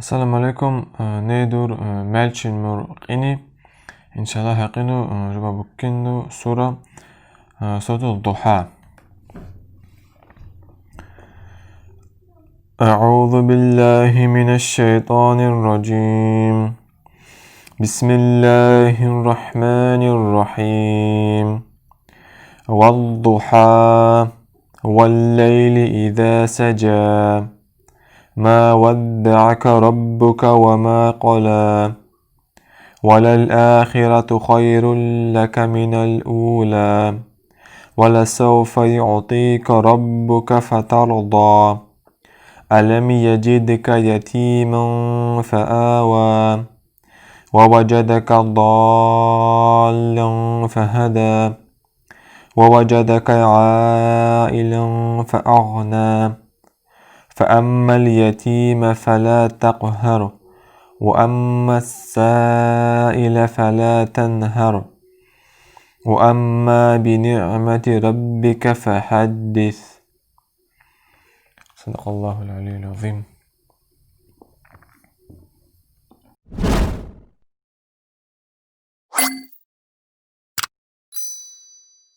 السلام عليكم. نادر مالشين مرقيني إن شاء الله هقينو ربا بكينو سورة الضحى. أعوذ بالله من الشيطان الرجيم. بسم الله الرحمن الرحيم. والضحى والليل إذا سجى ما ودعك ربك وما قلى وللآخرة خير لك من الأولى ولسوف يعطيك ربك فترضى ألم يجدك يتيما فآوى ووجدك ضالا فهدى ووجدك عائلا فأغنى فأما اليتيم فلا تقهر وأما السائل فلا تنهر وأما بنعمة ربك فحدث. صدق الله العلي العظيم.